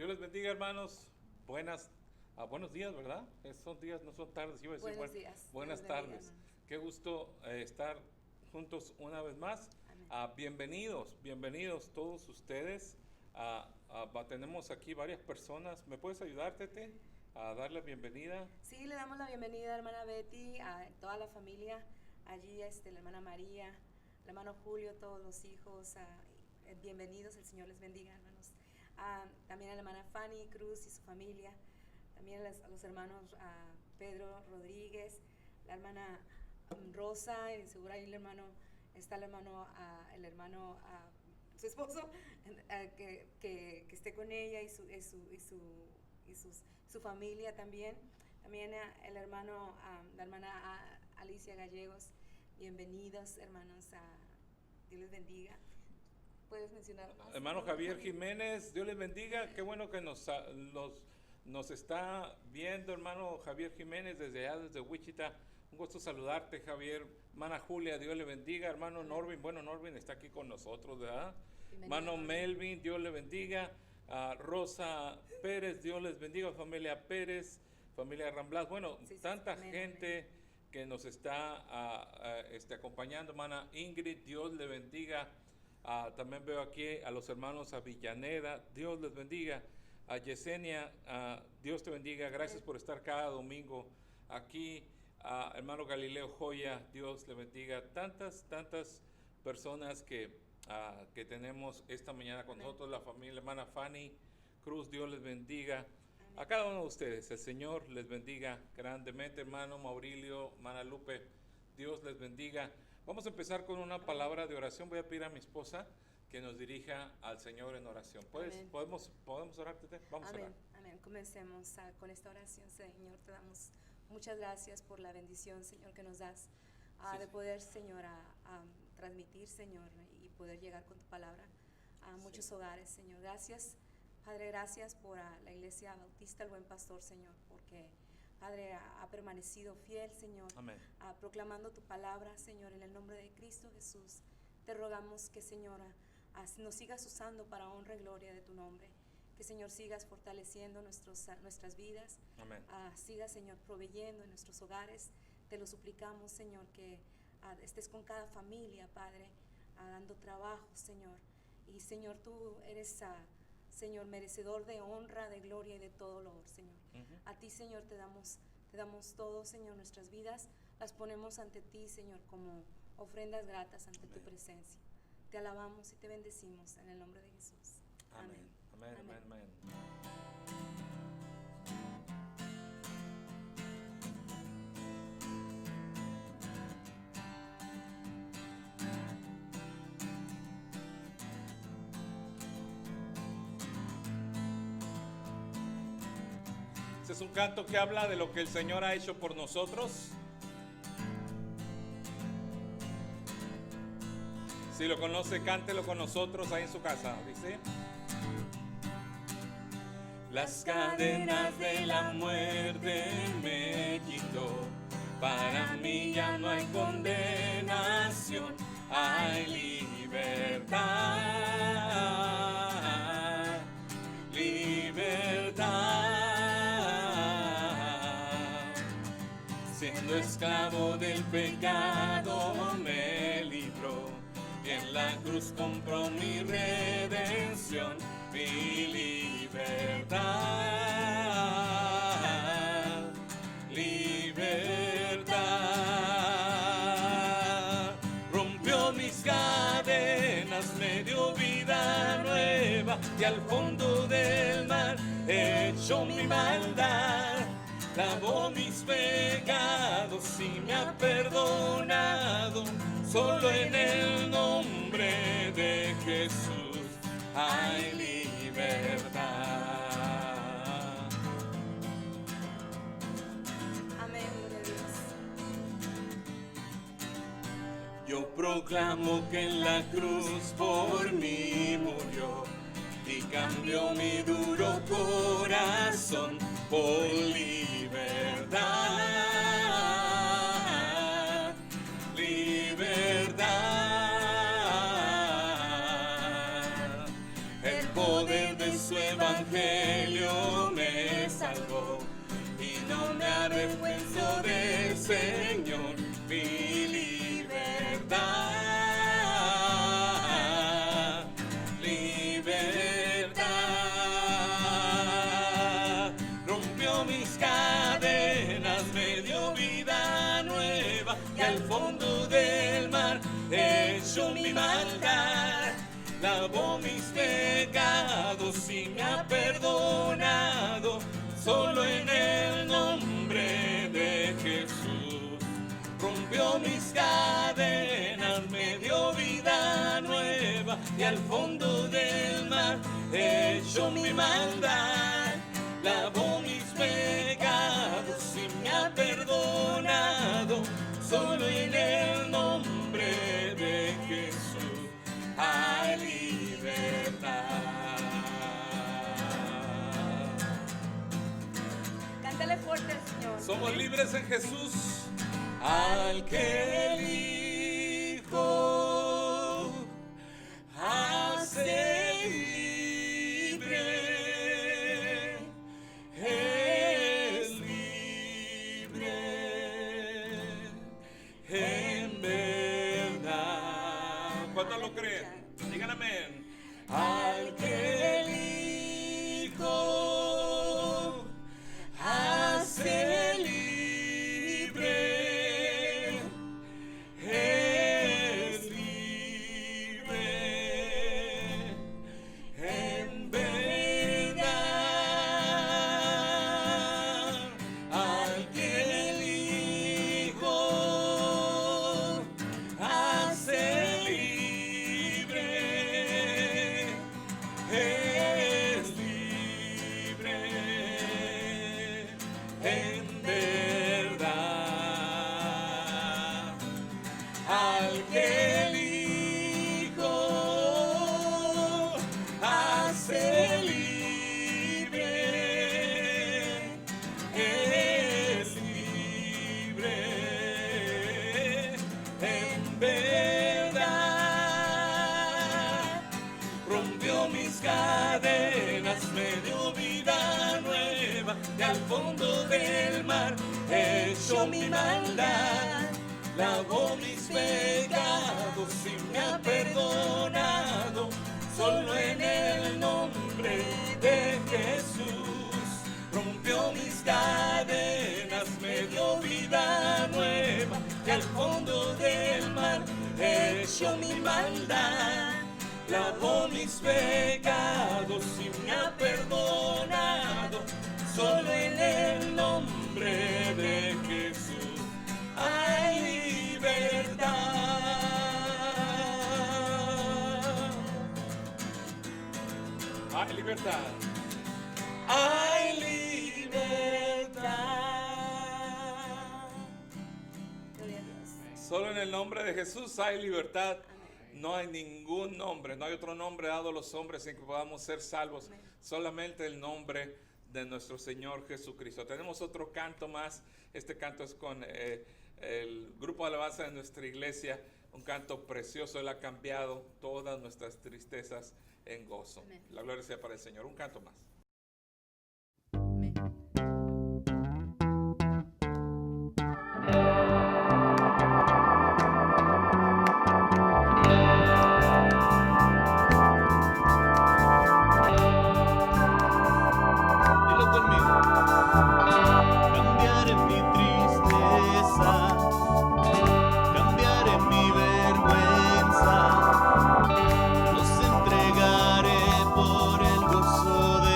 Dios les bendiga, hermanos. Buenos días, ¿verdad? Son días, no son tardes. Iba a decir Buenos días. Buenas Dios bendiga, tardes. hermanos. Qué gusto estar juntos una vez más. Amén. Bienvenidos todos ustedes. Tenemos aquí varias personas. ¿Me puedes ayudar, Tete, a dar la bienvenida? Sí, le damos la bienvenida a hermana Betty, a toda la familia, allí la hermana María, el hermano Julio, todos los hijos, bienvenidos, el Señor les bendiga, hermanos. También a la hermana Fanny Cruz y su familia, también a los hermanos Pedro Rodríguez, la hermana Rosa, y seguro ahí está el hermano, su esposo, que esté con ella y su familia también. También la hermana Alicia Gallegos, bienvenidos hermanos, Dios les bendiga. ¿Puedes mencionar más? Hermano Javier Jiménez, Dios les bendiga. Qué bueno que nos está viendo, hermano Javier Jiménez, desde Wichita. Un gusto saludarte, Javier. Hermana Julia, Dios le bendiga. Hermano Norvin, Norvin está aquí con nosotros, ¿verdad? Hermano Melvin, Dios le bendiga. Rosa Pérez, Dios les bendiga. Familia Pérez, familia Ramblas. Tanta gente que nos está acompañando. Hermana Ingrid, Dios le bendiga. También veo aquí a los hermanos Avillaneda, Dios les bendiga. A Yesenia, Dios te bendiga. Gracias por estar cada domingo aquí. Hermano Galileo Joya, Dios le bendiga. Tantas personas que tenemos esta mañana con nosotros, la familia. Hermana Fanny Cruz, Dios les bendiga. A cada uno de ustedes, el Señor les bendiga grandemente. Hermano Maurilio, hermana Lupe, Dios les bendiga. Vamos a empezar con una palabra de oración. Voy a pedir a mi esposa que nos dirija al Señor en oración. ¿Podemos orar, Tete? Vamos a orar. Amén. Comencemos con esta oración. Señor, te damos muchas gracias por la bendición, Señor, que nos das de poder, Señor, transmitir, Señor, y poder llegar con tu palabra a muchos hogares, Señor. Gracias, Padre, gracias por la Iglesia Bautista, el Buen Pastor, Señor, porque Padre, ha permanecido fiel, Señor, proclamando tu palabra, Señor, en el nombre de Cristo Jesús. Te rogamos que, Señor, nos sigas usando para honra y gloria de tu nombre. Que, Señor, sigas fortaleciendo nuestras vidas. Sigas, Señor, proveyendo en nuestros hogares. Te lo suplicamos, Señor, que estés con cada familia, Padre, dando trabajo, Señor. Y, Señor, tú eres Señor, merecedor de honra, de gloria y de todo loor, Señor. A ti, Señor, te damos todo, Señor, nuestras vidas las ponemos ante ti, Señor, como ofrendas gratas ante tu presencia. Te alabamos y te bendecimos en el nombre de Jesús. Amén. Este es un canto que habla de lo que el Señor ha hecho por nosotros. Si lo conoce, cántelo con nosotros ahí en su casa. Dice: las cadenas de la muerte me quitó. Para mí ya no hay condenación, hay libertad. Siendo esclavo del pecado me libró, y en la cruz compró mi redención, mi libertad. Rompió mis cadenas, me dio vida nueva, y al fondo del mar echó mi maldad. Lavó mis pecados y me ha perdonado. Solo en el nombre de Jesús hay libertad. Amén, gloria a Dios. Yo proclamo que en la cruz por mí murió y cambió mi duro corazón por libertad. El poder de su evangelio no me avergüenzo del Señor, mi libertad, libertad. Rompió mis cadenas, me dio vida nueva, y al fondo del mar echó mi maldad. Lavó mis pecados y me ha perdonado, solo en el nombre de Jesús. Rompió mis cadenas, me dio vida nueva, y al fondo del mar echó mi maldad. Lavó mis pecados y me ha perdonado, solo en el nombre de Jesús hay libertad. Cántale fuerte al Señor. Somos libres en Jesús. Al que el Hijo hace libre, es libre en verdad. ¿Cuántos lo creen? Digan amén. Al que el Hijo hace libre, es libre en verdad. Al que el Hijo hace libre, es libre en verdad. Al que el Hijo hace libre, es libre en verdad. Rompió mis cadenas, me dio vida nueva, y al fondo del mar echó mi maldad. Lavó mis pecados y me ha perdonado, solo en el nombre de Jesús. Rompió mis cadenas, me dio vida nueva, y al fondo del mar echó mi maldad. Lavó mis pecados y me ha perdonado, solo en el nombre de Jesús hay libertad. Hay libertad. Hay libertad. Gloria a Dios. Solo en el nombre de Jesús hay libertad. No hay ningún nombre, no hay otro nombre dado a los hombres en que podamos ser salvos. Solamente el nombre de nuestro Señor Jesucristo. Tenemos otro canto más. Este canto es con el grupo de alabanza de nuestra iglesia. Un canto precioso. Él ha cambiado todas nuestras tristezas en gozo. Amén. La gloria sea para el Señor. Un canto más. Amén. Dilo conmigo. Cambiaré mi tristeza, cambiaré mi vergüenza, los entregaré por el gozo de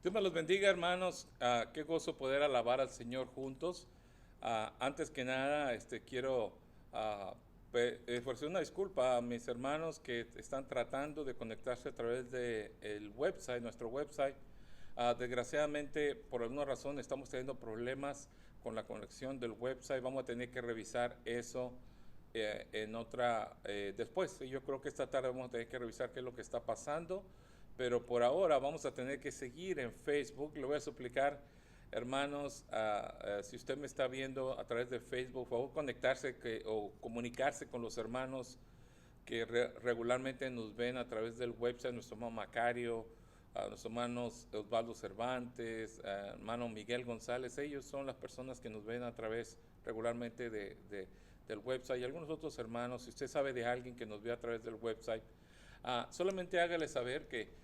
Dios me los bendiga, hermanos. Qué gozo poder alabar al Señor juntos. Antes que nada, quiero ofrecer una disculpa a mis hermanos que están tratando de conectarse a través del website, nuestro website. Desgraciadamente, por alguna razón, estamos teniendo problemas con la conexión del website. Vamos a tener que revisar eso después. Yo creo que esta tarde vamos a tener que revisar qué es lo que está pasando. Pero por ahora vamos a tener que seguir en Facebook. Le voy a suplicar, hermanos, si usted me está viendo a través de Facebook, por favor conectarse o comunicarse con los hermanos que regularmente nos ven a través del website, nuestro hermano Macario, nuestros hermanos Osvaldo Cervantes, hermano Miguel González. Ellos son las personas que nos ven a través regularmente del website. Y algunos otros hermanos, si usted sabe de alguien que nos ve a través del website, solamente hágale saber que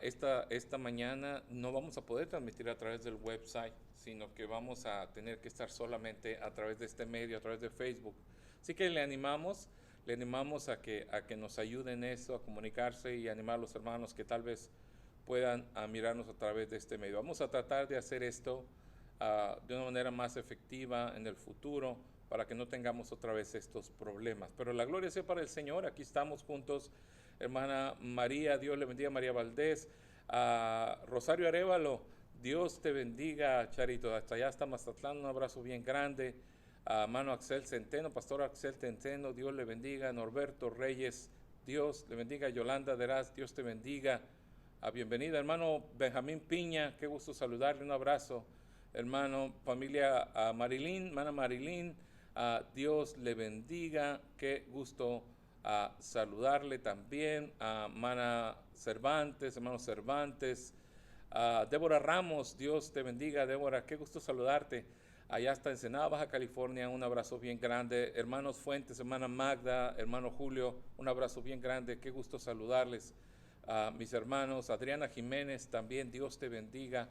esta mañana no vamos a poder transmitir a través del website, sino que vamos a tener que estar solamente a través de este medio, a través de Facebook. Así que le animamos a que nos ayuden en eso, a comunicarse y animar a los hermanos que tal vez puedan mirarnos a través de este medio. Vamos a tratar de hacer esto de una manera más efectiva en el futuro para que no tengamos otra vez estos problemas. Pero la gloria sea para el Señor. Aquí estamos juntos. Hermana María, Dios le bendiga. María Valdés, Rosario Arévalo, Dios te bendiga. Charito, hasta allá está Mazatlán, un abrazo bien grande. Hermano Axel Centeno, Pastor Axel Centeno, Dios le bendiga. Norberto Reyes, Dios le bendiga. Yolanda Deraz, Dios te bendiga. Bienvenida, hermano Benjamín Piña, qué gusto saludarle, un abrazo. Hermano, familia Marilyn, hermana Marilyn, Dios le bendiga, qué gusto saludarle también. Hermana Cervantes, hermano Cervantes, Débora Ramos, Dios te bendiga. Débora, qué gusto saludarte. Allá está Ensenada, Baja California, un abrazo bien grande. Hermanos Fuentes, hermana Magda, hermano Julio, un abrazo bien grande, qué gusto saludarles. Mis hermanos, Adriana Jiménez, también Dios te bendiga.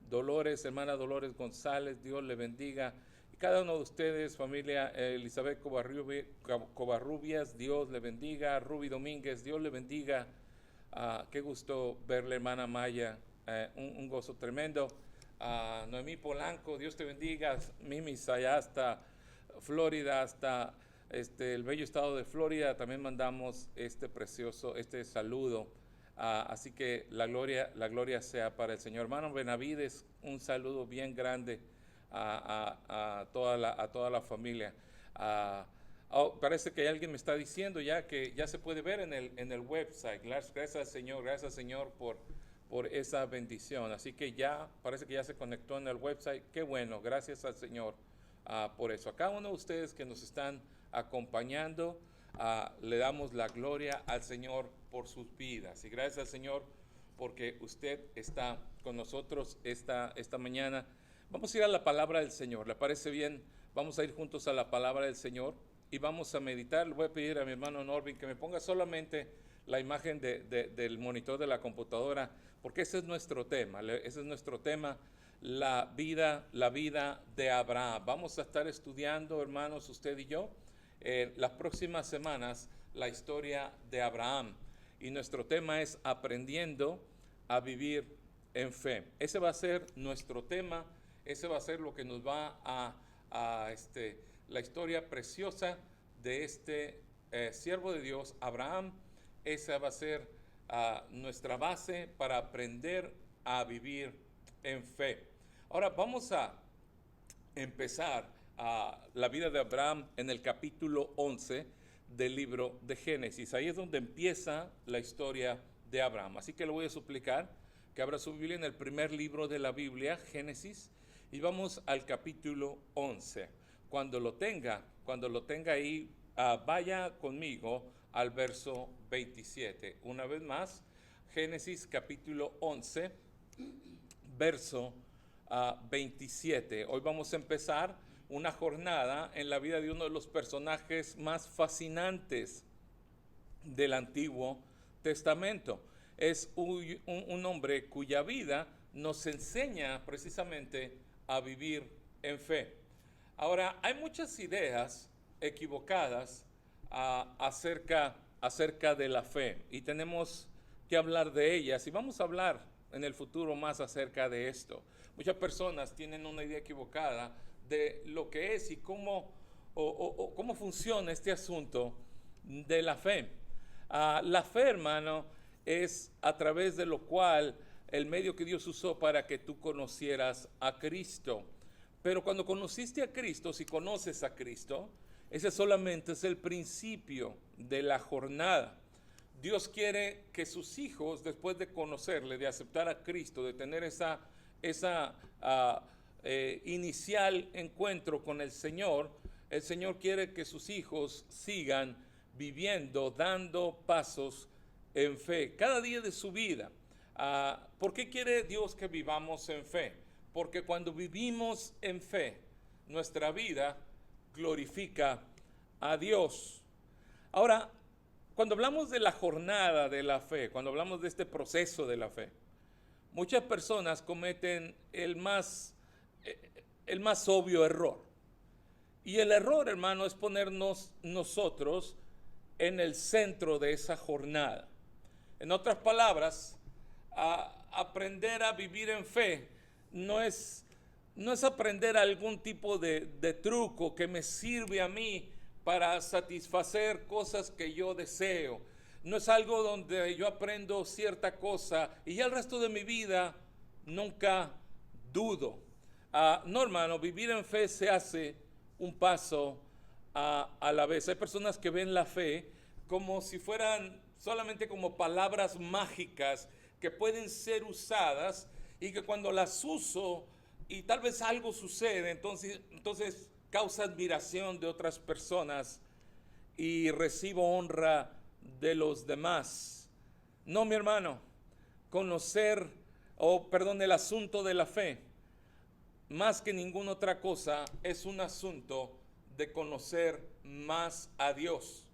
Dolores, hermana Dolores González, Dios le bendiga. Y cada uno de ustedes, familia Elizabeth Covarrubias, Dios le bendiga. Ruby Domínguez, Dios le bendiga. Qué gusto verle, hermana Maya, un gozo tremendo. Noemí Polanco, Dios te bendiga. Mimis, allá hasta Florida, hasta el bello estado de Florida, también mandamos este saludo. Así que la gloria sea para el Señor. Hermano Benavides, un saludo bien grande a toda la familia. Parece que alguien me está diciendo ya que ya se puede ver en el website. Gracias al Señor por esa bendición. Así que ya parece que ya se conectó en el website. Qué bueno, gracias al Señor por eso. A cada uno de ustedes que nos están acompañando, le damos la gloria al Señor por sus vidas. Y gracias al Señor porque usted está con nosotros esta mañana. Vamos a ir a la palabra del Señor. ¿Le parece bien? Vamos a ir juntos a la palabra del Señor y vamos a meditar. Le voy a pedir a mi hermano Norvin que me ponga solamente la imagen del monitor de la computadora, porque ese es nuestro tema. La vida de Abraham. Vamos a estar estudiando, hermanos, usted y yo, las próximas semanas, la historia de Abraham. Y nuestro tema es aprendiendo a vivir en fe. Ese va a ser nuestro tema. Ese va a ser lo que nos va la historia preciosa de siervo de Dios, Abraham. Esa va a ser nuestra base para aprender a vivir en fe. Ahora vamos a empezar la vida de Abraham en el capítulo 11 del libro de Génesis. Ahí es donde empieza la historia de Abraham. Así que le voy a suplicar que abra su Biblia en el primer libro de la Biblia, Génesis, y vamos al capítulo 11. Cuando lo tenga ahí, vaya conmigo al verso 27. Una vez más, Génesis capítulo 11, verso 27. Hoy vamos a empezar una jornada en la vida de uno de los personajes más fascinantes del Antiguo Testamento. Es un hombre cuya vida nos enseña precisamente a vivir en fe. Ahora, hay muchas ideas equivocadas acerca de la fe y tenemos que hablar de ellas, y vamos a hablar en el futuro más acerca de esto. Muchas personas tienen una idea equivocada de lo que es y cómo funciona este asunto de la fe. La fe, hermano, es a través de lo cual el medio que Dios usó para que tú conocieras a Cristo. Pero cuando conociste a Cristo, si conoces a Cristo, ese solamente es el principio de la jornada. Dios quiere que sus hijos, después de conocerle, de aceptar a Cristo, de tener esa inicial encuentro con el Señor quiere que sus hijos sigan viviendo, dando pasos en fe, cada día de su vida. ¿Por qué quiere Dios que vivamos en fe? Porque cuando vivimos en fe, nuestra vida glorifica a Dios. Ahora, cuando hablamos de la jornada de la fe, cuando hablamos de este proceso de la fe, muchas personas cometen el más obvio error. Y el error, hermano, es ponernos nosotros en el centro de esa jornada. En otras palabras, aprender a vivir en fe no es aprender algún tipo de truco que me sirve a mí para satisfacer cosas que yo deseo. No es algo donde yo aprendo cierta cosa y ya el resto de mi vida nunca dudo. No, hermano, vivir en fe se hace un paso a la vez. Hay personas que ven la fe como si fueran solamente como palabras mágicas que pueden ser usadas y que cuando las uso y tal vez algo sucede, entonces causa admiración de otras personas y recibo honra de los demás. No, mi hermano, el asunto de la fe, más que ninguna otra cosa, es un asunto de conocer más a Dios.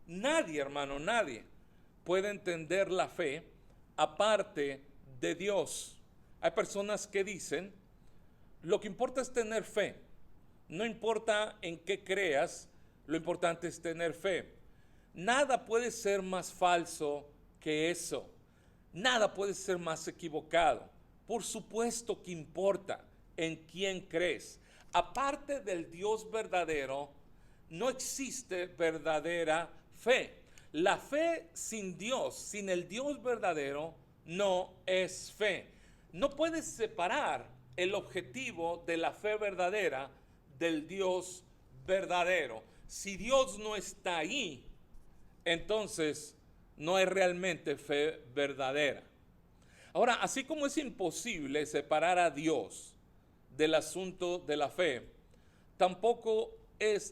Nadie, hermano, nadie puede entender la fe aparte de Dios. Hay personas que dicen, lo que importa es tener fe. No importa en qué creas, lo importante es tener fe. Nada puede ser más falso que eso. Nada puede ser más equivocado. Por supuesto que importa en quién crees. Aparte del Dios verdadero, no existe verdadera fe. La fe sin Dios, sin el Dios verdadero, no es fe. No puedes separar el objetivo de la fe verdadera del Dios verdadero. Si Dios no está ahí, entonces no es realmente fe verdadera. Ahora, así como es imposible separar a Dios del asunto de la fe,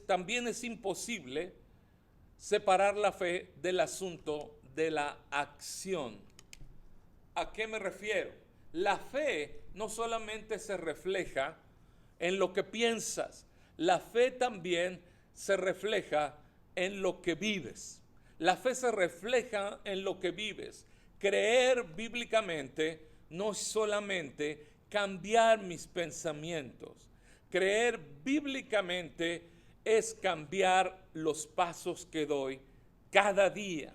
también es imposible separar la fe del asunto de la acción. ¿A qué me refiero? La fe no solamente se refleja en lo que piensas, la fe también se refleja en lo que vives. La fe se refleja en lo que vives. Creer bíblicamente no es solamente cambiar mis pensamientos. Creer bíblicamente es cambiar los pasos que doy cada día.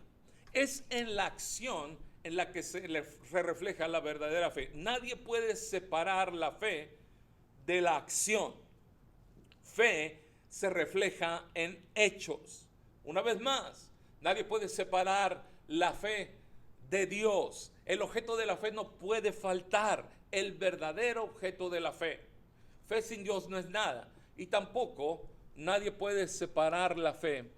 Es en la acción en la que se refleja la verdadera fe. Nadie puede separar la fe de la acción. Fe se refleja en hechos. Una vez más, nadie puede separar la fe de Dios. El objeto de la fe no puede faltar, el verdadero objeto de la fe. Fe sin Dios no es nada. Y tampoco nadie puede separar la fe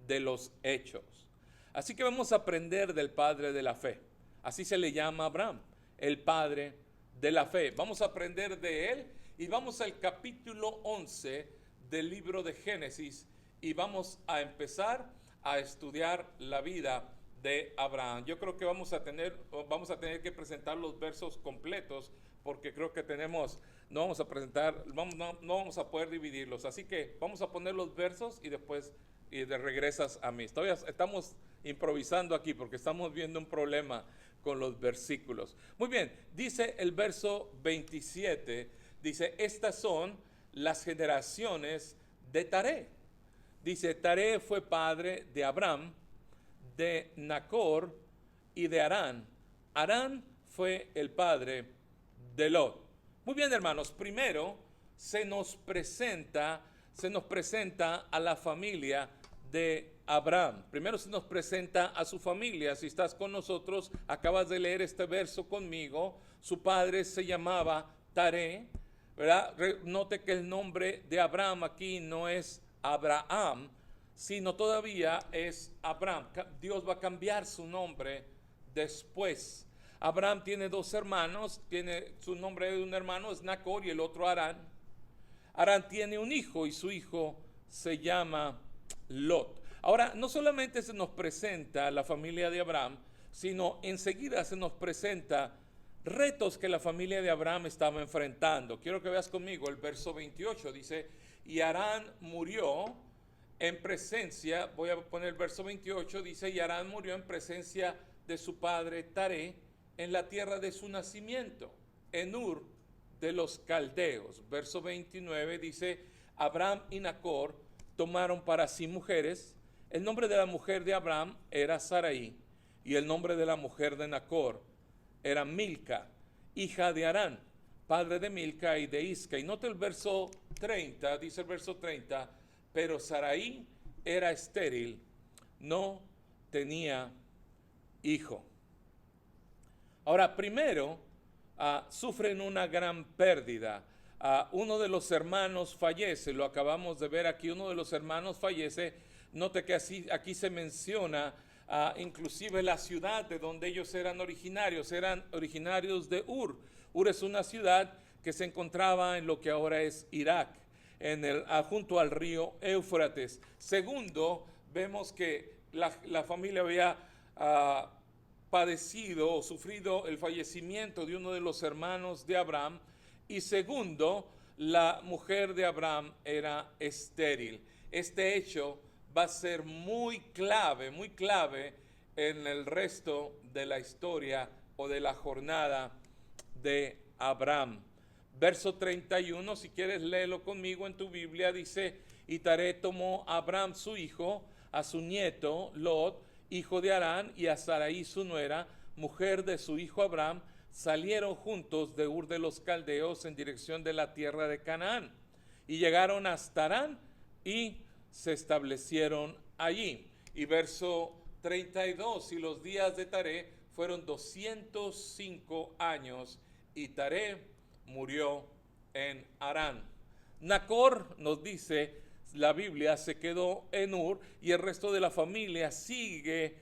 de los hechos. Así que vamos a aprender del padre de la fe. Así se le llama a Abraham, el padre de la fe. Vamos a aprender de él y vamos al capítulo 11 del libro de Génesis y vamos a empezar a estudiar la vida de Abraham. Yo creo que vamos a tener que presentar los versos completos porque creo que no vamos a poder dividirlos. Así que vamos a poner los versos y después regresas a mí. Todavía estamos improvisando aquí porque estamos viendo un problema con los versículos. Muy bien, dice el verso 27, dice, estas son las generaciones de Taré. Dice, Taré fue padre de Abraham, de Nacor y de Harán. Harán fue el padre de Lot. Muy bien, hermanos, primero se nos presenta a la familia de Abraham. Primero se nos presenta a su familia. Si estás con nosotros, acabas de leer este verso conmigo. Su padre se llamaba Taré, ¿verdad? Note que el nombre de Abraham aquí no es Abraham, sino todavía es Abraham. Dios va a cambiar su nombre después. Abraham tiene dos hermanos, tiene su nombre de un hermano es Nacor y el otro Harán. Harán tiene un hijo y su hijo se llama Lot. Ahora, no solamente se nos presenta la familia de Abraham, sino enseguida se nos presenta retos que la familia de Abraham estaba enfrentando. Quiero que veas conmigo el verso 28, dice, y Harán murió en presencia, voy a poner el verso 28, dice, y Harán murió en presencia de su padre Taré en la tierra de su nacimiento, en Ur de los caldeos. Verso 29 dice, Abraham y Nacor tomaron para sí mujeres. El nombre de la mujer de Abraham era Sarai y el nombre de la mujer de Nacor era Milca, hija de Harán, padre de Milca y de Isca. Y nota el verso 30, dice el verso 30, pero Sarai era estéril, no tenía hijo. Ahora, primero, sufren una gran pérdida. Uno de los hermanos fallece, lo acabamos de ver aquí, uno de los hermanos fallece. Note que aquí se menciona inclusive la ciudad de donde ellos eran originarios de Ur. Ur es una ciudad que se encontraba en lo que ahora es Irak, junto al río Éufrates. Segundo, vemos que la familia había padecido o sufrido el fallecimiento de uno de los hermanos de Abraham. Y segundo, la mujer de Abraham era estéril. Este hecho va a ser muy clave en el resto de la historia o de la jornada de Abraham. Verso 31, si quieres léelo conmigo en tu Biblia, dice, y Taré tomó a Abraham su hijo, a su nieto Lot, hijo de Harán, y a Sarai su nuera, mujer de su hijo Abraham, salieron juntos de Ur de los Caldeos en dirección de la tierra de Canaán, y llegaron hasta Harán y se establecieron allí. Y verso 32, y los días de Taré fueron 205 años, y Taré murió en Harán. Nacor, nos dice la Biblia, se quedó en Ur, y el resto de la familia sigue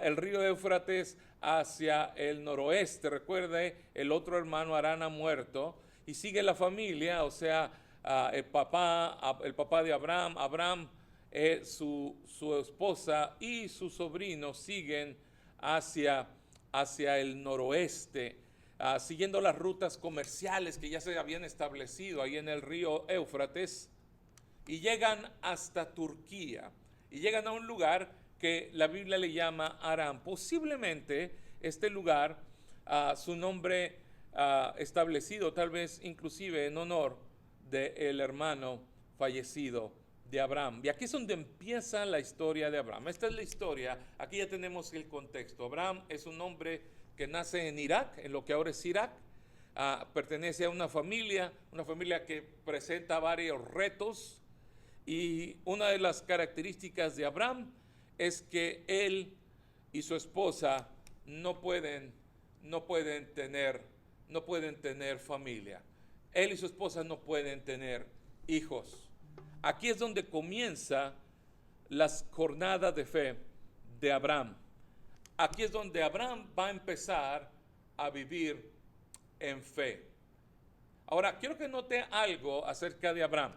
el río Éufrates hacia el noroeste. Recuerde, el otro hermano Harán ha muerto, y sigue la familia, o sea, el papá de Abraham, su esposa y su sobrino siguen hacia el noroeste, siguiendo las rutas comerciales que ya se habían establecido ahí en el río Éufrates, y llegan hasta Turquía, y llegan a un lugar que la Biblia le llama Harán. Posiblemente este lugar, su nombre establecido tal vez inclusive en honor del hermano fallecido de Abraham. Y aquí es donde empieza la historia de Abraham. Esta es la historia, aquí ya tenemos el contexto. Abraham es un hombre que nace en Irak, en lo que ahora es Irak. Pertenece a una familia que presenta varios retos, y una de las características de Abraham es que él y su esposa no pueden tener familia. Él y su esposa no pueden tener hijos. Aquí es donde comienza las jornadas de fe de Abraham. Aquí es donde Abraham va a empezar a vivir en fe. Ahora, quiero que note algo acerca de Abraham.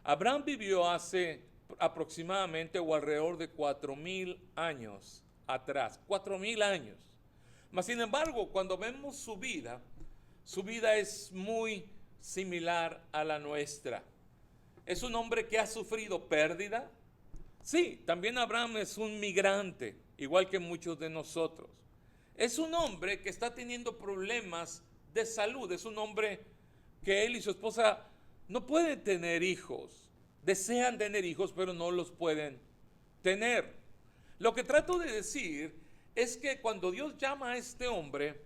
Abraham vivió hace aproximadamente o alrededor de 4,000 años atrás. 4,000 años. Mas, sin embargo, cuando vemos su vida es muy similar a la nuestra. Es un hombre que ha sufrido pérdida. Sí, también Abraham es un migrante, igual que muchos de nosotros. Es un hombre que está teniendo problemas de salud. Es un hombre que él y su esposa no pueden tener hijos. Desean tener hijos, pero no los pueden tener. Lo que trato de decir es que cuando Dios llama a este hombre,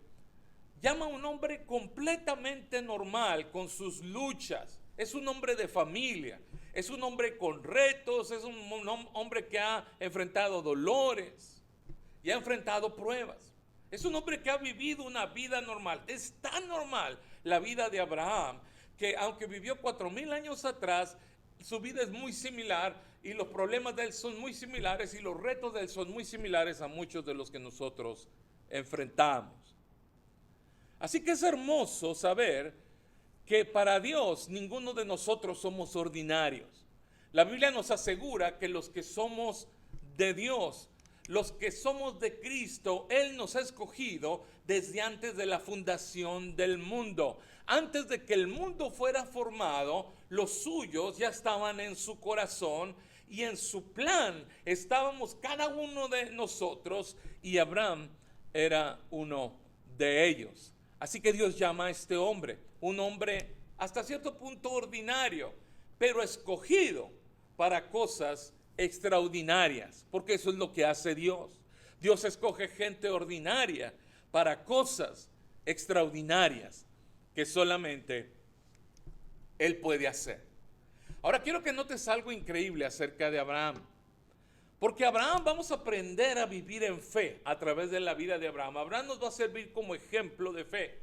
llama a un hombre completamente normal con sus luchas. Es un hombre de familia, es un hombre con retos, es un hombre que ha enfrentado dolores y ha enfrentado pruebas. Es un hombre que ha vivido una vida normal. Es tan normal la vida de Abraham que aunque vivió 4000 años atrás, su vida es muy similar y los problemas de él son muy similares y los retos de él son muy similares a muchos de los que nosotros enfrentamos. Así que es hermoso saber que para Dios ninguno de nosotros somos ordinarios. La Biblia nos asegura que los que somos de Dios, los que somos de Cristo, Él nos ha escogido desde antes de la fundación del mundo. Antes de que el mundo fuera formado, los suyos ya estaban en su corazón y en su plan estábamos cada uno de nosotros y Abraham era uno de ellos. Así que Dios llama a este hombre, un hombre hasta cierto punto ordinario, pero escogido para cosas extraordinarias, porque eso es lo que hace Dios. Dios escoge gente ordinaria para cosas extraordinarias que solamente Él puede hacer. Ahora quiero que notes algo increíble acerca de Abraham, porque Abraham vamos a aprender a vivir en fe a través de la vida de Abraham. Abraham nos va a servir como ejemplo de fe,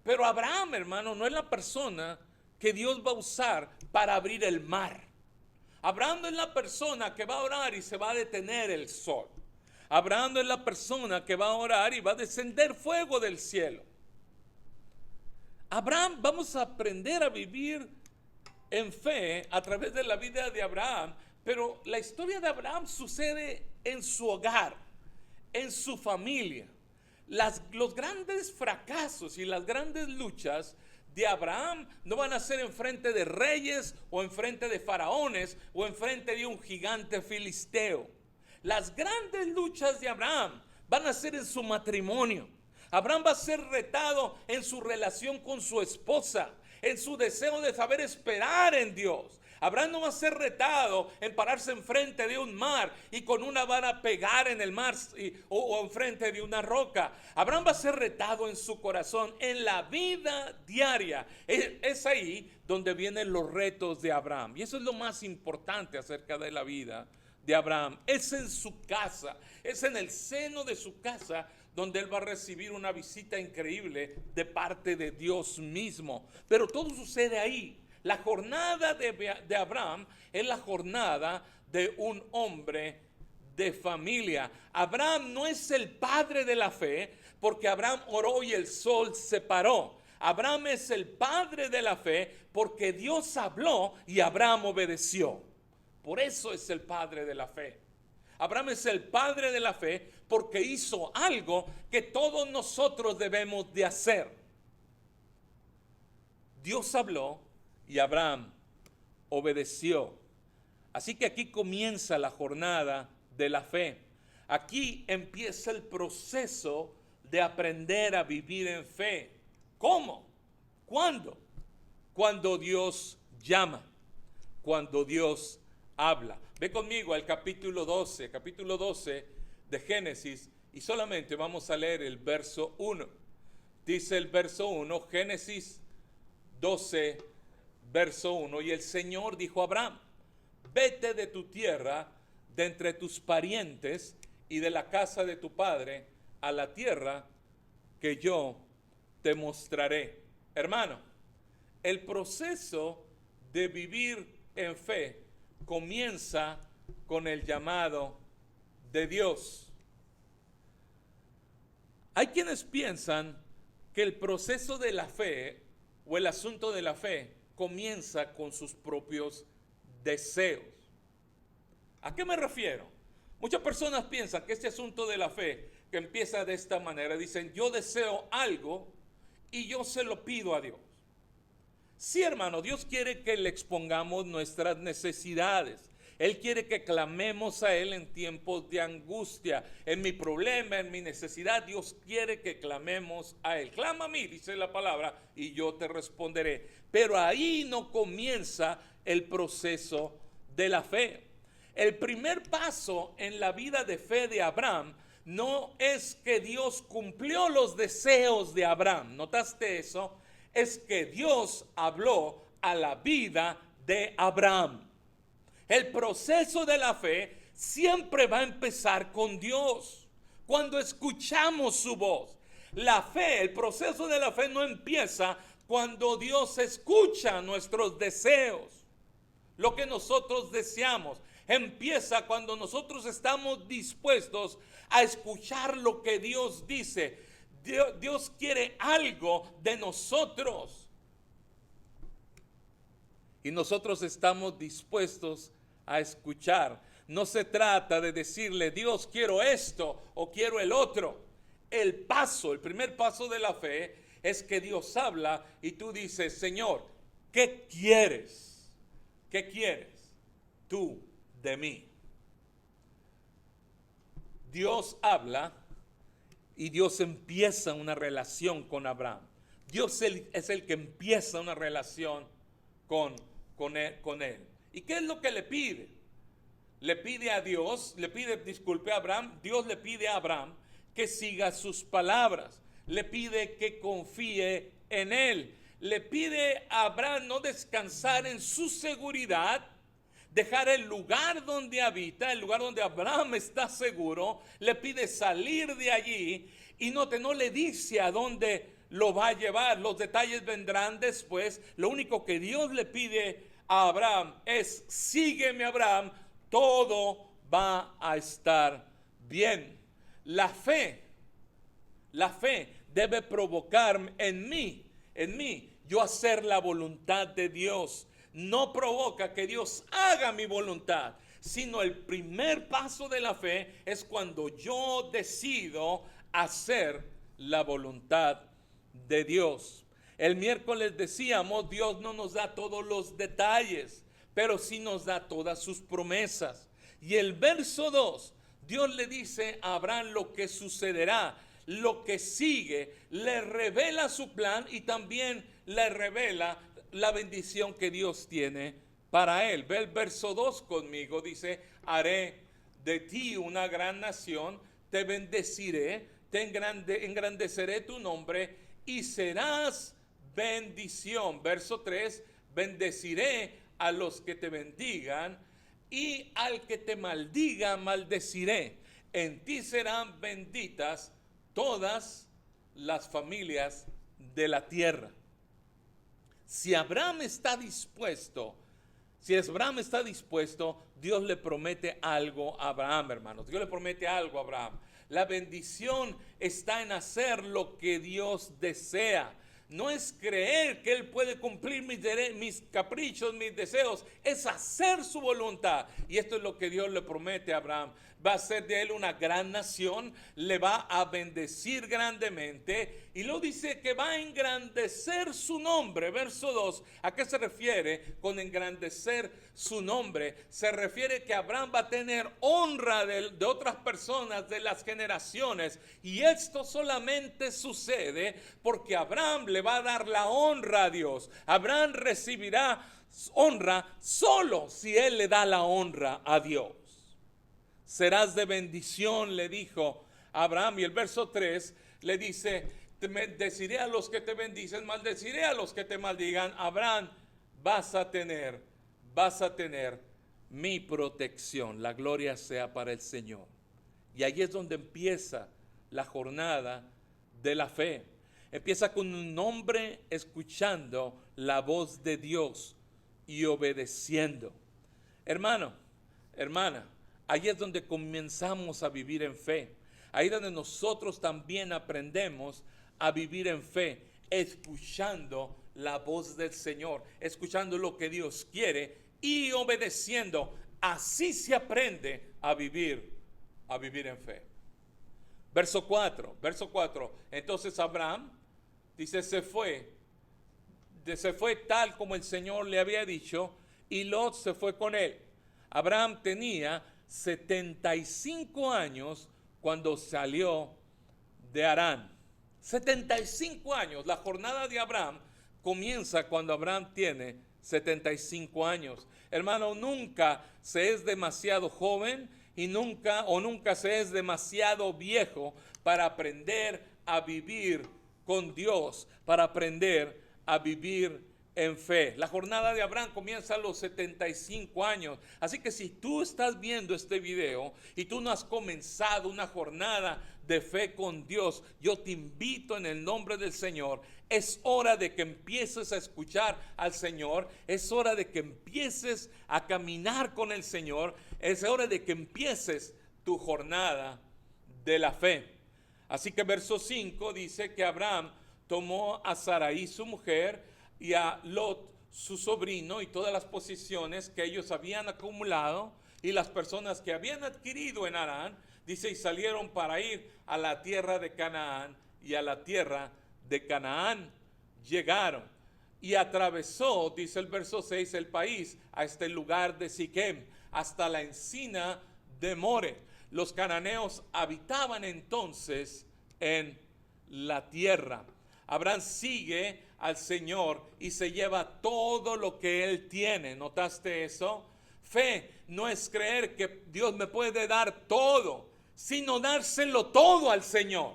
pero Abraham, hermano, no es la persona que Dios va a usar para abrir el mar. Abraham no es la persona que va a orar y se va a detener el sol. Abraham no es la persona que va a orar y va a descender fuego del cielo. Abraham, vamos a aprender a vivir en fe a través de la vida de Abraham, pero la historia de Abraham sucede en su hogar, en su familia. Los grandes fracasos y las grandes luchas de Abraham no van a ser enfrente de reyes o enfrente de faraones o enfrente de un gigante filisteo. Las grandes luchas de Abraham van a ser en su matrimonio. Abraham va a ser retado en su relación con su esposa, en su deseo de saber esperar en Dios. Abraham no va a ser retado en pararse enfrente de un mar y con una vara pegar en el mar o enfrente de una roca. Abraham va a ser retado en su corazón, en la vida diaria. Es ahí donde vienen los retos de Abraham. Y eso es lo más importante acerca de la vida de Abraham. Es en su casa, es en el seno de su casa donde él va a recibir una visita increíble de parte de Dios mismo. Pero todo sucede ahí. La jornada de Abraham es la jornada de un hombre de familia. Abraham no es el padre de la fe porque Abraham oró y el sol se paró. Abraham es el padre de la fe porque Dios habló y Abraham obedeció. Por eso es el padre de la fe. Abraham es el padre de la fe porque hizo algo que todos nosotros debemos de hacer. Dios habló y Abraham obedeció. Así que aquí comienza la jornada de la fe. Aquí empieza el proceso de aprender a vivir en fe. ¿Cómo? ¿Cuándo? Cuando Dios llama, cuando Dios habla. Ve conmigo al capítulo 12 de Génesis y solamente vamos a leer el verso 1. Dice el verso 1, Génesis 12, verso 1, y el Señor dijo a Abraham, vete de tu tierra, de entre tus parientes y de la casa de tu padre, a la tierra que yo te mostraré. Hermano, el proceso de vivir en fe comienza con el llamado de Dios. Hay quienes piensan que el proceso de la fe o el asunto de la fe comienza con sus propios deseos. ¿A qué me refiero? Muchas personas piensan que este asunto de la fe que empieza de esta manera, dicen yo deseo algo y yo se lo pido a Dios. Sí, hermano, Dios quiere que le expongamos nuestras necesidades. Él quiere que clamemos a Él en tiempos de angustia, en mi problema, en mi necesidad. Dios quiere que clamemos a Él. Clama a mí, dice la palabra, y yo te responderé. Pero ahí no comienza el proceso de la fe. El primer paso en la vida de fe de Abraham no es que Dios cumplió los deseos de Abraham. ¿Notaste eso? Es que Dios habló a la vida de Abraham. El proceso de la fe siempre va a empezar con Dios. Cuando escuchamos su voz. La fe, el proceso de la fe no empieza cuando Dios escucha nuestros deseos. Lo que nosotros deseamos empieza cuando nosotros estamos dispuestos a escuchar lo que Dios dice. Dios quiere algo de nosotros. Y nosotros estamos dispuestos a escuchar. No se trata de decirle, Dios, quiero esto o quiero el otro. El primer paso de la fe es que Dios habla y tú dices, Señor, ¿qué quieres? ¿Qué quieres tú de mí? Dios habla y Dios empieza una relación con Abraham. Dios es el que empieza una relación con él. ¿Y qué es lo que le pide? Le pide a Dios, a Abraham, Dios le pide a Abraham que siga sus palabras, le pide que confíe en él, le pide a Abraham no descansar en su seguridad, dejar el lugar donde habita, el lugar donde Abraham está seguro, le pide salir de allí y no le dice a dónde lo va a llevar, los detalles vendrán después. Lo único que Dios le pide a Abraham es, sígueme Abraham, todo va a estar bien. La fe debe provocar en mí, yo hacer la voluntad de Dios. No provoca que Dios haga mi voluntad, sino el primer paso de la fe es cuando yo decido hacer la voluntad de Dios. El miércoles decíamos, Dios no nos da todos los detalles, pero sí nos da todas sus promesas. Y el verso 2, Dios le dice a Abraham lo que sucederá, lo que sigue, le revela su plan y también le revela la bendición que Dios tiene para él. Ve el verso 2 conmigo, dice, haré de ti una gran nación, te bendeciré, engrandeceré tu nombre y serás bendición. Verso 3, bendeciré a los que te bendigan y al que te maldiga maldeciré. En ti serán benditas todas las familias de la tierra. Si Abraham está dispuesto, Dios le promete algo a Abraham, hermanos. Dios le promete algo a Abraham. La bendición está en hacer lo que Dios desea. No es creer que Él puede cumplir mis caprichos, mis deseos. Es hacer su voluntad. Y esto es lo que Dios le promete a Abraham. Va a hacer de él una gran nación. Le va a bendecir grandemente. Y lo dice que va a engrandecer su nombre. Verso 2. ¿A qué se refiere con engrandecer su nombre? Se refiere que Abraham va a tener honra de otras personas, de las generaciones. Y esto solamente sucede porque Abraham le va a dar la honra a Dios. Abraham recibirá honra solo si él le da la honra a Dios. Serás de bendición, le dijo Abraham. Y el verso 3 le dice, te bendeciré a los que te bendicen, maldeciré a los que te maldigan. Abraham, vas a tener mi protección. La gloria sea para el Señor. Y ahí es donde empieza la jornada de la fe. Empieza con un hombre escuchando la voz de Dios y obedeciendo. Hermano, hermana, ahí es donde comenzamos a vivir en fe. Ahí es donde nosotros también aprendemos a vivir en fe, escuchando la voz del Señor, escuchando lo que Dios quiere y obedeciendo. Así se aprende a vivir en fe. Verso 4. Entonces Abraham, dice, se fue tal como el Señor le había dicho, y Lot se fue con él. Abraham tenía 75 años cuando salió de Harán. 75 años. La jornada de Abraham comienza cuando Abraham tiene 75 años. Hermano, nunca se es demasiado joven y nunca se es demasiado viejo para aprender a vivir con Dios, para aprender a vivir en fe. La jornada de Abraham comienza a los 75 años. Así que si tú estás viendo este video y tú no has comenzado una jornada de fe con Dios, yo te invito en el nombre del Señor. Es hora de que empieces a escuchar al Señor. Es hora de que empieces a caminar con el Señor. Es hora de que empieces tu jornada de la fe. Así que verso 5 dice que Abraham tomó a Sarai su mujer y a Lot su sobrino y todas las posesiones que ellos habían acumulado y las personas que habían adquirido en Harán, dice, y salieron para ir a la tierra de Canaán, y a la tierra de Canaán llegaron. Y atravesó, dice el verso 6, el país a este lugar de Siquem, hasta la encina de More. Los cananeos habitaban entonces en la tierra. Abraham sigue al Señor y se lleva todo lo que él tiene. ¿Notaste eso? Fe no es creer que Dios me puede dar todo, sino dárselo todo al Señor.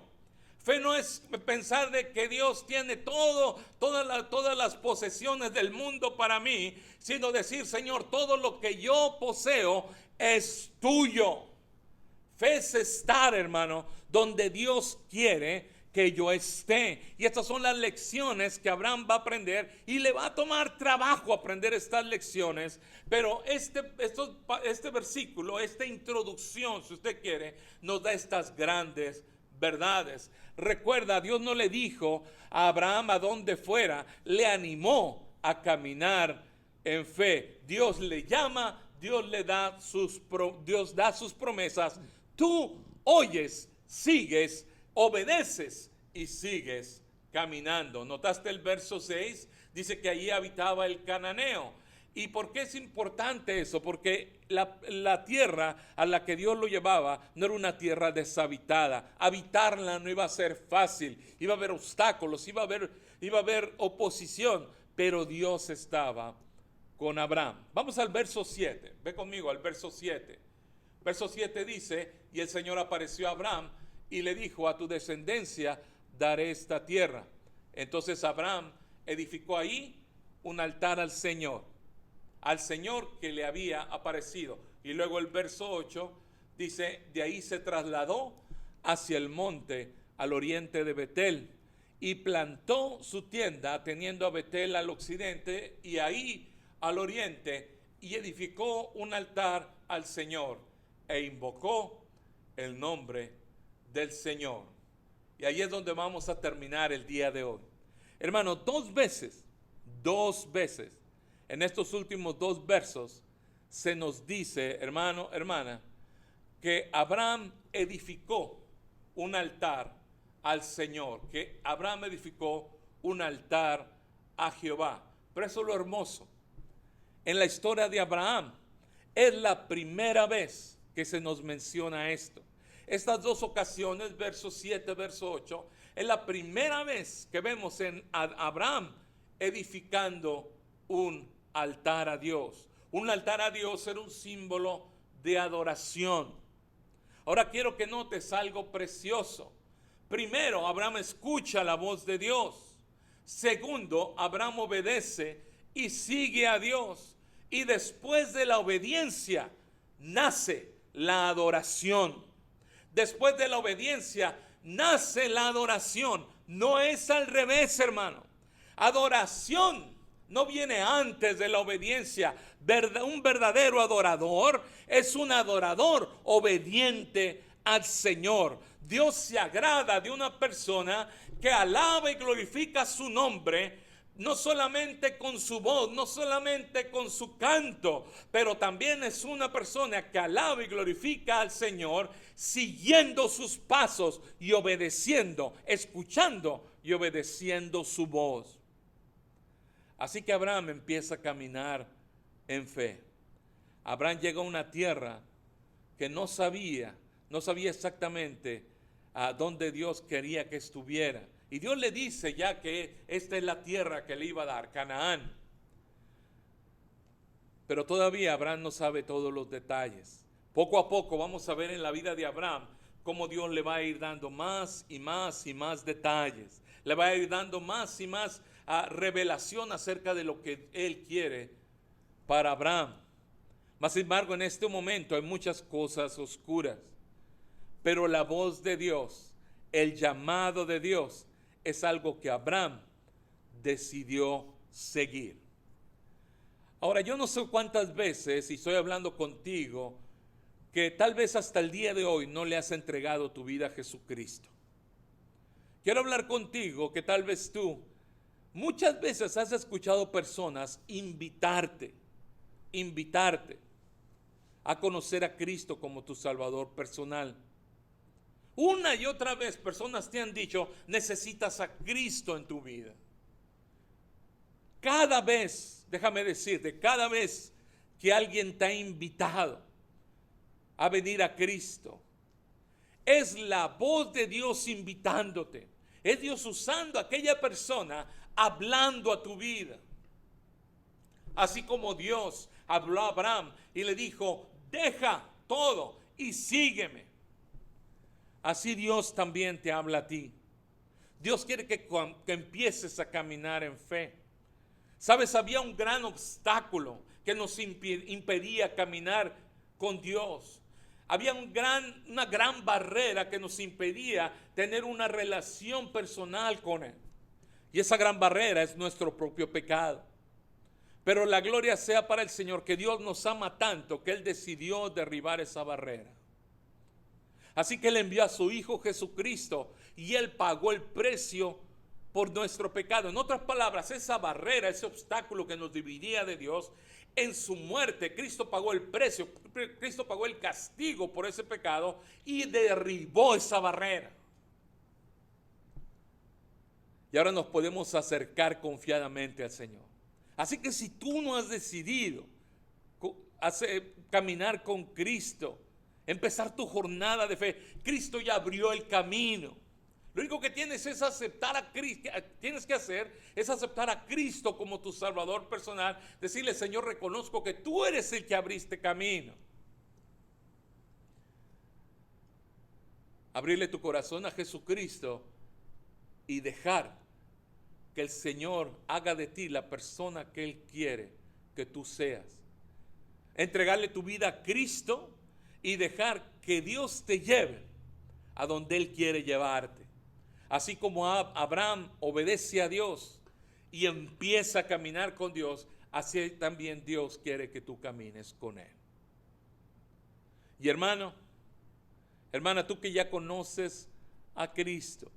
Fe no es pensar de que Dios tiene todas las posesiones del mundo para mí, sino decir, Señor, todo lo que yo poseo es tuyo. Fe es estar, hermano, donde Dios quiere que yo esté. Y estas son las lecciones que Abraham va a aprender, y le va a tomar trabajo aprender estas lecciones. Pero este versículo, esta introducción, si usted quiere, nos da estas grandes verdades. Recuerda, Dios no le dijo a Abraham a donde fuera, le animó a caminar en fe. Dios le llama, Dios da sus promesas. Tú oyes, sigues, obedeces y sigues caminando. ¿Notaste el verso 6? Dice que allí habitaba el cananeo. ¿Y por qué es importante eso? Porque la tierra a la que Dios lo llevaba no era una tierra deshabitada. Habitarla no iba a ser fácil. Iba a haber obstáculos, iba a haber oposición, pero Dios estaba con Abraham. Vamos al verso 7. Ve conmigo al verso 7. Verso 7 dice, y el Señor apareció a Abraham y le dijo, a tu descendencia daré esta tierra. Entonces Abraham edificó ahí un altar al Señor que le había aparecido. Y luego el verso 8 dice, de ahí se trasladó hacia el monte al oriente de Betel y plantó su tienda teniendo a Betel al occidente y ahí al oriente, y edificó un altar al Señor e invocó el nombre del Señor. Y ahí es donde vamos a terminar el día de hoy. Hermano, dos veces, en estos últimos dos versos, se nos dice, hermano, hermana, que Abraham edificó un altar al Señor, que Abraham edificó un altar a Jehová. Pero eso es lo hermoso. En la historia de Abraham, es la primera vez que se nos menciona esto. Estas dos ocasiones, verso 7, verso 8, es la primera vez que vemos en Abraham edificando un altar a Dios. Un altar a Dios era un símbolo de adoración. Ahora quiero que notes algo precioso. Primero, Abraham escucha la voz de Dios. Segundo, Abraham obedece y sigue a Dios. Y después de la obediencia nace la adoración. Después de la obediencia nace la adoración. No es al revés, hermano. Adoración no viene antes de la obediencia. Un verdadero adorador es un adorador obediente al Señor. Dios se agrada de una persona que alaba y glorifica su nombre, no solamente con su voz, no solamente con su canto, pero también es una persona que alaba y glorifica al Señor siguiendo sus pasos y obedeciendo, escuchando y obedeciendo su voz. Así que Abraham empieza a caminar en fe. Abraham llega a una tierra que no sabía exactamente a dónde Dios quería que estuviera. Y Dios le dice ya que esta es la tierra que le iba a dar, Canaán. Pero todavía Abraham no sabe todos los detalles. Poco a poco vamos a ver en la vida de Abraham cómo Dios le va a ir dando más y más y más detalles. Le va a ir dando más y más revelación acerca de lo que Él quiere para Abraham. Mas, sin embargo, en este momento hay muchas cosas oscuras. Pero la voz de Dios, el llamado de Dios, es algo que Abraham decidió seguir. Ahora, yo no sé cuántas veces, y estoy hablando contigo, que tal vez hasta el día de hoy no le has entregado tu vida a Jesucristo. Quiero hablar contigo que tal vez tú muchas veces has escuchado personas invitarte a conocer a Cristo como tu Salvador personal. Una y otra vez personas te han dicho, necesitas a Cristo en tu vida. Cada vez, déjame decirte, cada vez que alguien te ha invitado a venir a Cristo, es la voz de Dios invitándote. Es Dios usando a aquella persona, hablando a tu vida. Así como Dios habló a Abraham y le dijo, deja todo y sígueme. Así Dios también te habla a ti. Dios quiere que empieces a caminar en fe. Sabes, había un gran obstáculo que nos impedía caminar con Dios. Había una gran barrera que nos impedía tener una relación personal con Él. Y esa gran barrera es nuestro propio pecado. Pero la gloria sea para el Señor, que Dios nos ama tanto que Él decidió derribar esa barrera. Así que Él envió a su Hijo Jesucristo y Él pagó el precio por nuestro pecado. En otras palabras, esa barrera, ese obstáculo que nos dividía de Dios, en su muerte Cristo pagó el precio, Cristo pagó el castigo por ese pecado y derribó esa barrera. Y ahora nos podemos acercar confiadamente al Señor. Así que si tú no has decidido caminar con Cristo, empezar tu jornada de fe, Cristo ya abrió el camino. Lo único que tienes es aceptar a Cristo, tienes que hacer es aceptar a Cristo como tu Salvador personal, decirle, Señor, reconozco que tú eres el que abriste camino. Abrirle tu corazón a Jesucristo y dejar que el Señor haga de ti la persona que Él quiere que tú seas. Entregarle tu vida a Cristo y dejar que Dios te lleve a donde Él quiere llevarte. Así como Abraham obedece a Dios y empieza a caminar con Dios, así también Dios quiere que tú camines con Él. Y hermano, hermana, tú que ya conoces a Cristo,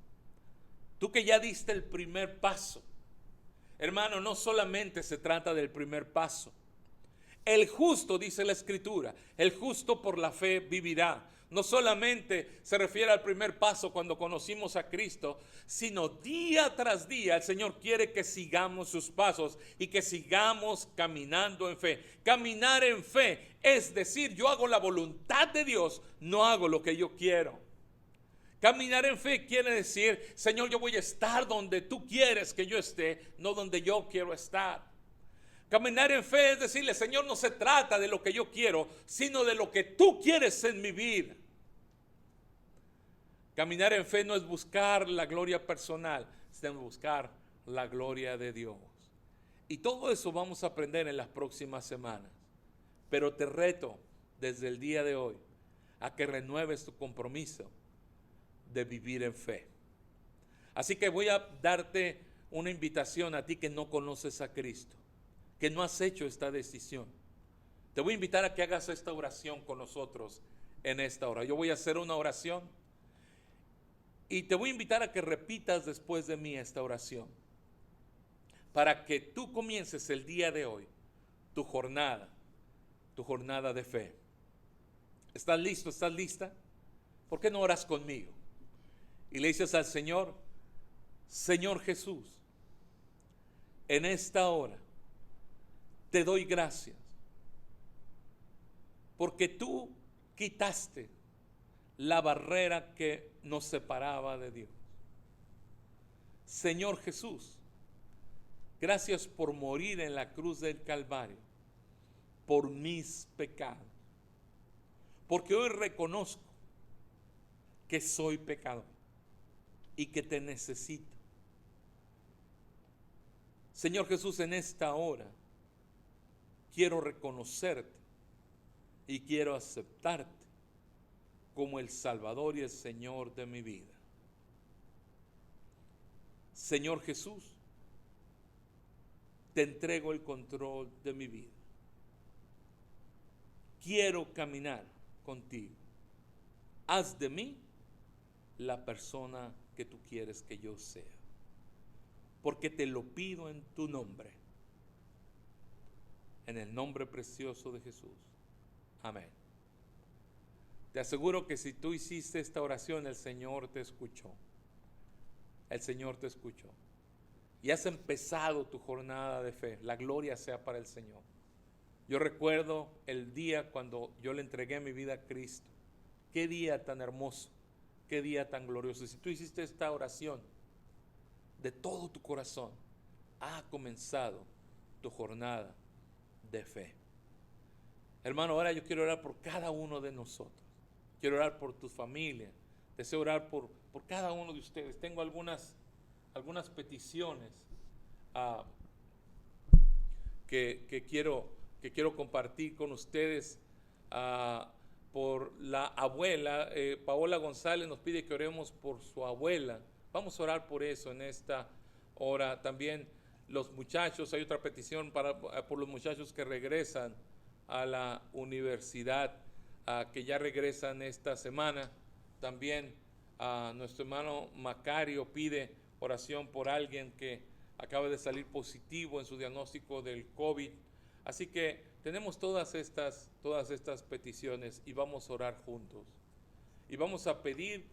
tú que ya diste el primer paso, hermano, no solamente se trata del primer paso. El justo, dice la Escritura, el justo por la fe vivirá. No solamente se refiere al primer paso cuando conocimos a Cristo, sino día tras día el Señor quiere que sigamos sus pasos y que sigamos caminando en fe. Caminar en fe es decir, yo hago la voluntad de Dios, no hago lo que yo quiero. Caminar en fe quiere decir, Señor, yo voy a estar donde tú quieres que yo esté, no donde yo quiero estar. Caminar en fe es decirle, Señor, no se trata de lo que yo quiero, sino de lo que tú quieres en mi vida. Caminar en fe no es buscar la gloria personal, sino buscar la gloria de Dios. Y todo eso vamos a aprender en las próximas semanas. Pero te reto desde el día de hoy a que renueves tu compromiso de vivir en fe. Así que voy a darte una invitación a ti que no conoces a Cristo, que no has hecho esta decisión. Te voy a invitar a que hagas esta oración con nosotros en esta hora. Yo voy a hacer una oración y te voy a invitar a que repitas después de mí esta oración para que tú comiences el día de hoy tu jornada de fe. ¿Estás listo? ¿Estás lista? ¿Por qué no oras conmigo? Y le dices al Señor, Señor Jesús, en esta hora te doy gracias porque tú quitaste la barrera que nos separaba de Dios. Señor Jesús, gracias por morir en la cruz del Calvario por mis pecados, Porque hoy reconozco que soy pecador y que te necesito. Señor Jesús, en esta hora quiero reconocerte y quiero aceptarte como el Salvador y el Señor de mi vida. Señor Jesús, te entrego el control de mi vida. Quiero caminar contigo. Haz de mí la persona que tú quieres que yo sea. Porque te lo pido en tu nombre. En el nombre precioso de Jesús. Amén. Te aseguro que si tú hiciste esta oración, el Señor te escuchó. El Señor te escuchó. Y has empezado tu jornada de fe. La gloria sea para el Señor. Yo recuerdo el día cuando yo le entregué mi vida a Cristo. Qué día tan hermoso, qué día tan glorioso. Si tú hiciste esta oración de todo tu corazón, ha comenzado tu jornada de fe. Hermano, ahora yo quiero orar por cada uno de nosotros. Quiero orar por tu familia. Deseo orar por cada uno de ustedes. Tengo algunas peticiones que quiero compartir con ustedes. Por la abuela, Paola González nos pide que oremos por su abuela. Vamos a orar por eso en esta hora. También los muchachos, hay otra petición por los muchachos que regresan a la universidad, que ya regresan esta semana. También nuestro hermano Macario pide oración por alguien que acaba de salir positivo en su diagnóstico del COVID. Así que tenemos todas estas peticiones y vamos a orar juntos. Y vamos a pedir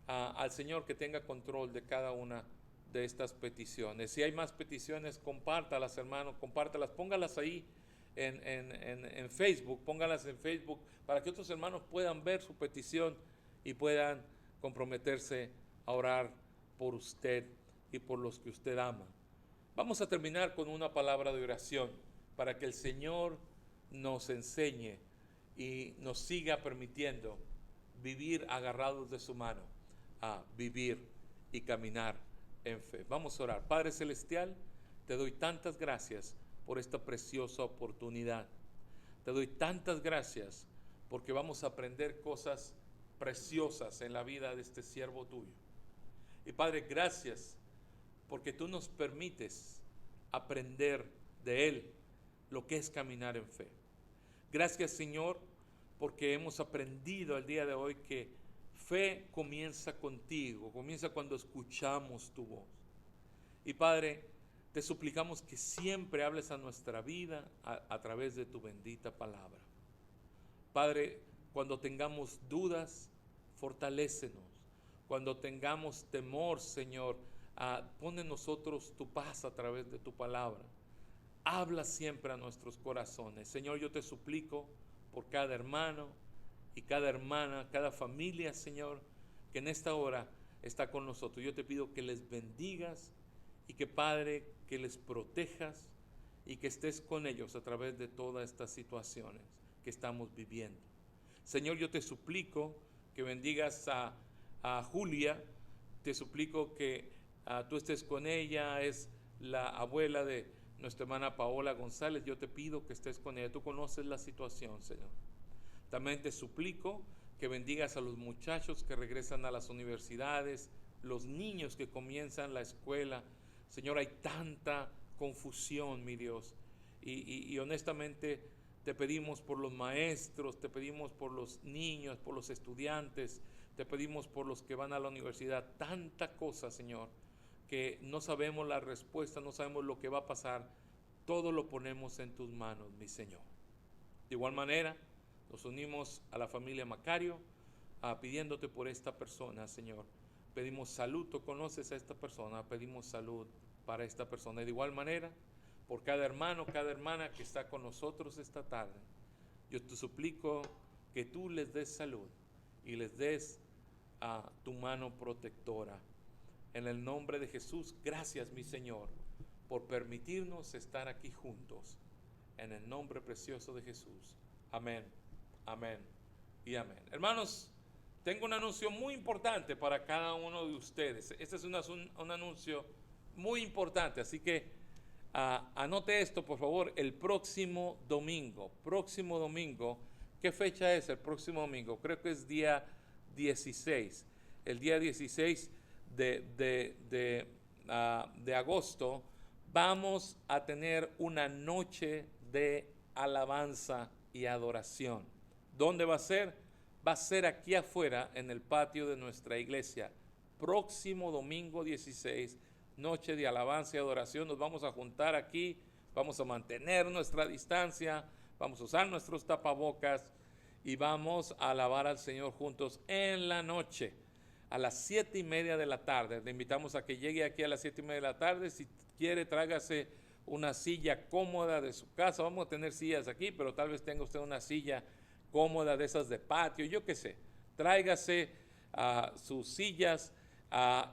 al Señor que tenga control de cada una de estas peticiones. Si hay más peticiones, compártalas, hermano, compártalas, póngalas ahí en Facebook, póngalas en Facebook para que otros hermanos puedan ver su petición y puedan comprometerse a orar por usted y por los que usted ama. Vamos a terminar con una palabra de oración para que el Señor nos enseñe y nos siga permitiendo vivir agarrados de su mano, a vivir y caminar en fe. Vamos a orar. Padre Celestial, te doy tantas gracias por esta preciosa oportunidad. Te doy tantas gracias porque vamos a aprender cosas preciosas en la vida de este siervo tuyo. Y Padre, gracias porque tú nos permites aprender de él lo que es caminar en fe. Gracias, Señor, porque hemos aprendido el día de hoy que fe comienza contigo, comienza cuando escuchamos tu voz. Y Padre, te suplicamos que siempre hables a nuestra vida a través de tu bendita palabra. Padre, cuando tengamos dudas, fortalécenos. Cuando tengamos temor, Señor, pon en nosotros tu paz a través de tu palabra. Habla siempre a nuestros corazones. Señor, yo te suplico por cada hermano y cada hermana, cada familia, Señor, que en esta hora está con nosotros. Yo te pido que les bendigas y que, Padre, que les protejas y que estés con ellos a través de todas estas situaciones que estamos viviendo. Señor, yo te suplico que bendigas a Julia. Te suplico que tú estés con ella. Es la abuela de nuestra hermana Paola González. Yo te pido que estés con ella. Tú conoces la situación, Señor. También te suplico que bendigas a los muchachos que regresan a las universidades, los niños que comienzan la escuela. Señor, hay tanta confusión, mi Dios. Y honestamente te pedimos por los maestros, te pedimos por los niños, por los estudiantes, te pedimos por los que van a la universidad. Tanta cosa, Señor, que no sabemos la respuesta, no sabemos lo que va a pasar. Todo lo ponemos en tus manos, mi Señor. De igual manera, nos unimos a la familia Macario, pidiéndote por esta persona, Señor. Pedimos salud, tú conoces a esta persona, pedimos salud para esta persona. De igual manera, por cada hermano, cada hermana que está con nosotros esta tarde, yo te suplico que tú les des salud y les des a tu mano protectora. En el nombre de Jesús, gracias, mi Señor, por permitirnos estar aquí juntos. En el nombre precioso de Jesús. Amén, amén y amén. Hermanos, tengo un anuncio muy importante para cada uno de ustedes. Este es un anuncio muy importante, así que anote esto, por favor. El próximo domingo, ¿qué fecha es el próximo domingo? Creo que es día 16. El día 16 de agosto vamos a tener una noche de alabanza y adoración. ¿Dónde va a ser? Va a ser aquí afuera en el patio de nuestra iglesia. Próximo domingo 16, noche de alabanza y adoración. Nos vamos a juntar aquí, vamos a mantener nuestra distancia, vamos a usar nuestros tapabocas y vamos a alabar al Señor juntos en la noche a las 7:30 de la tarde. Le invitamos a que llegue aquí a las 7:30 de la tarde. Si quiere, tráigase una silla cómoda de su casa. Vamos a tener sillas aquí, pero tal vez tenga usted una silla cómoda de esas de patio, yo qué sé. Tráigase sus sillas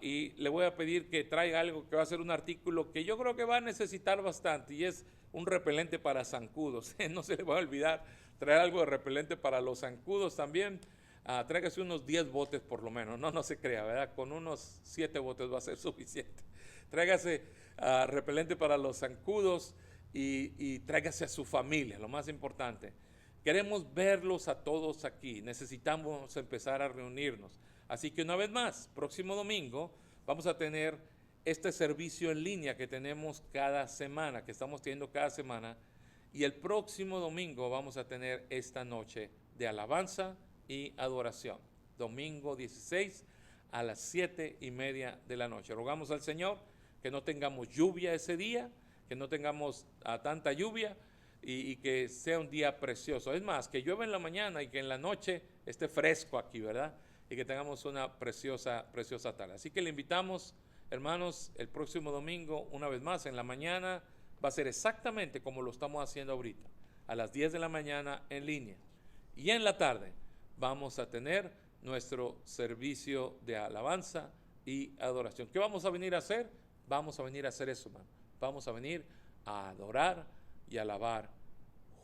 y le voy a pedir que traiga algo que va a ser un artículo que yo creo que va a necesitar bastante, y es un repelente para zancudos. No se le va a olvidar traer algo de repelente para los zancudos también. Tráigase unos 10 botes por lo menos, no se crea, ¿verdad? Con unos 7 botes va a ser suficiente. Tráigase repelente para los zancudos y tráigase a su familia, lo más importante. Queremos verlos a todos aquí, necesitamos empezar a reunirnos. Así que una vez más, próximo domingo vamos a tener este servicio en línea que tenemos cada semana, que estamos teniendo cada semana, y el próximo domingo vamos a tener esta noche de alabanza y adoración, domingo 16 a las 7:30 de la noche. Rogamos al Señor que no tengamos lluvia ese día, que no tengamos tanta lluvia y que sea un día precioso. Es más, que llueva en la mañana y que en la noche esté fresco aquí, ¿verdad? Y que tengamos una preciosa tarde. Así que le invitamos, hermanos, el próximo domingo, una vez más, en la mañana, va a ser exactamente como lo estamos haciendo ahorita, a las 10 de la mañana en línea. Y en la tarde vamos a tener nuestro servicio de alabanza y adoración. ¿Qué vamos a venir a hacer? Vamos a venir a hacer eso, hermano. Vamos a venir a adorar y alabar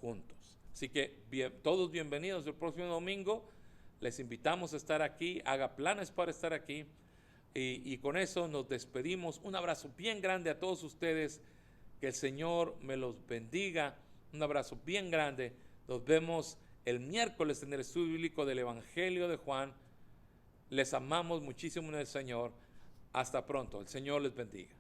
juntos. Así que todos bienvenidos el próximo domingo. Les invitamos a estar aquí. Haga planes para estar aquí. Y con eso nos despedimos. Un abrazo bien grande a todos ustedes. Que el Señor me los bendiga. Un abrazo bien grande. Nos vemos el miércoles en el estudio bíblico del Evangelio de Juan. Les amamos muchísimo en el Señor. Hasta pronto. El Señor les bendiga.